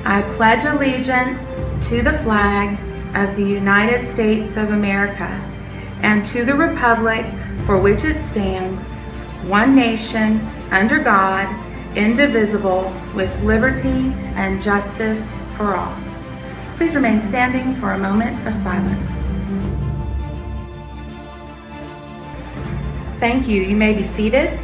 I pledge allegiance to the flag of the United States of America and to the republic for which it stands, one nation, under God, indivisible, with liberty and justice for all. Please remain standing for a moment of silence. Thank you. You may be seated.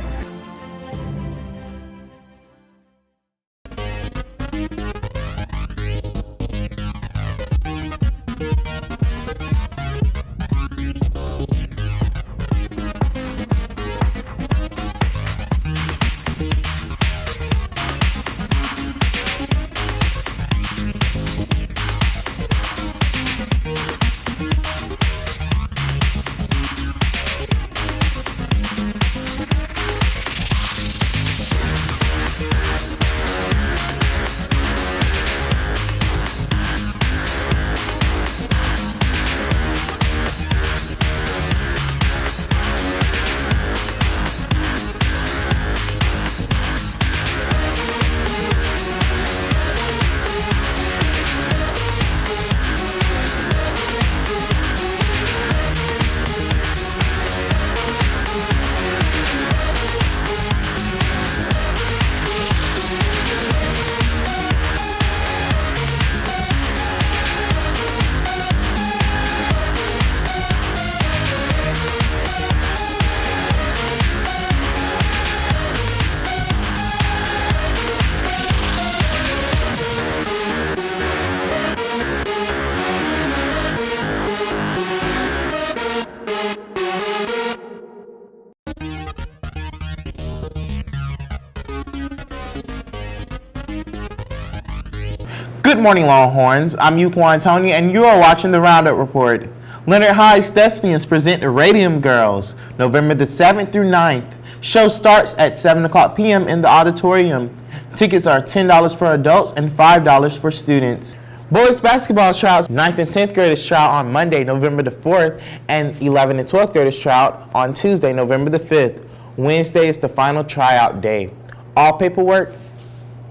Good morning, Longhorns. I'm Yukwon Tony, and you are watching the Roundup Report. Leonard High's Thespians present the Radium Girls, November the 7th through 9th. Show starts at 7 o'clock p.m. in the auditorium. Tickets are $10 for adults and $5 for students. Boys basketball tryouts, 9th and 10th graders tryout on Monday, November the 4th, and 11th and 12th graders tryout on Tuesday, November the 5th. Wednesday is the final tryout day. All paperwork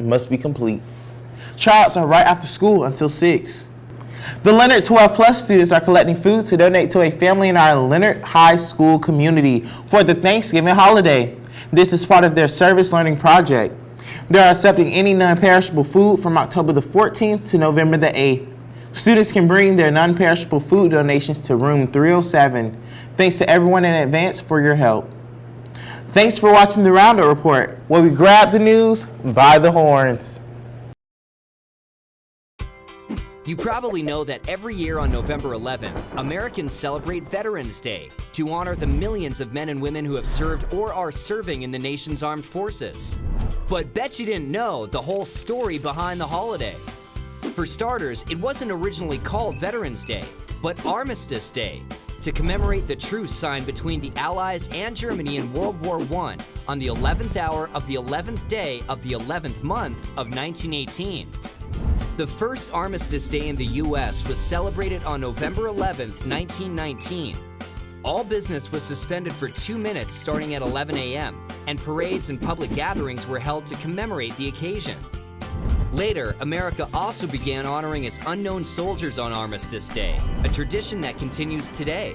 must be complete. Tryouts are right after school until 6. The Leonard 12 Plus students are collecting food to donate to a family in our Leonard High School community for the Thanksgiving holiday. This is part of their service learning project. They are accepting any non-perishable food from October the 14th to November the 8th. Students can bring their non-perishable food donations to room 307. Thanks to everyone in advance for your help. Thanks for watching the Roundup Report, where we grab the news by the horns. You probably know that every year on November 11th, Americans celebrate Veterans Day to honor the millions of men and women who have served or are serving in the nation's armed forces. But bet you didn't know the whole story behind the holiday. For starters, it wasn't originally called Veterans Day, but Armistice Day, to commemorate the truce signed between the Allies and Germany in World War I on the 11th hour of the 11th day of the 11th month of 1918. The first Armistice Day in the U.S. was celebrated on November 11th, 1919. All business was suspended for 2 minutes starting at 11 a.m., and parades and public gatherings were held to commemorate the occasion. Later, America also began honoring its unknown soldiers on Armistice Day, a tradition that continues today.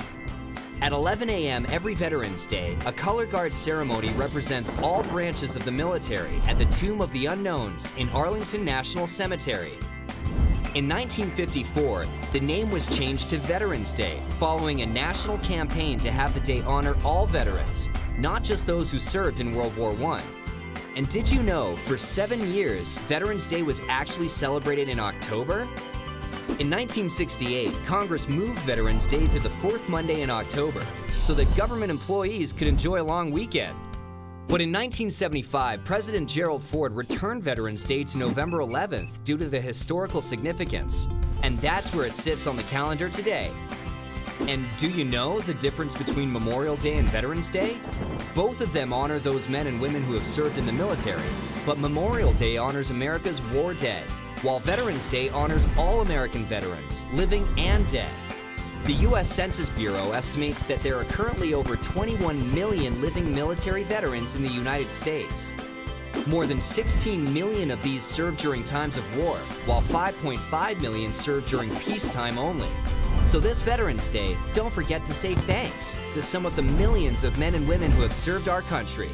At 11 a.m. every Veterans Day, a color guard ceremony represents all branches of the military at the Tomb of the Unknowns in Arlington National Cemetery. In 1954, the name was changed to Veterans Day, following a national campaign to have the day honor all veterans, not just those who served in World War I. And did you know, for 7 years, Veterans Day was actually celebrated in October? In 1968, Congress moved Veterans Day to the fourth Monday in October so that government employees could enjoy a long weekend. But in 1975, President Gerald Ford returned Veterans Day to November 11th due to the historical significance, and that's where it sits on the calendar today. And do you know the difference between Memorial Day and Veterans Day? Both of them honor those men and women who have served in the military, but Memorial Day honors America's war dead, while Veterans Day honors all American veterans, living and dead. The U.S. Census Bureau estimates that there are currently over 21 million living military veterans in the United States. More than 16 million of these served during times of war, while 5.5 million served during peacetime only. So this Veterans Day, don't forget to say thanks to some of the millions of men and women who have served our country.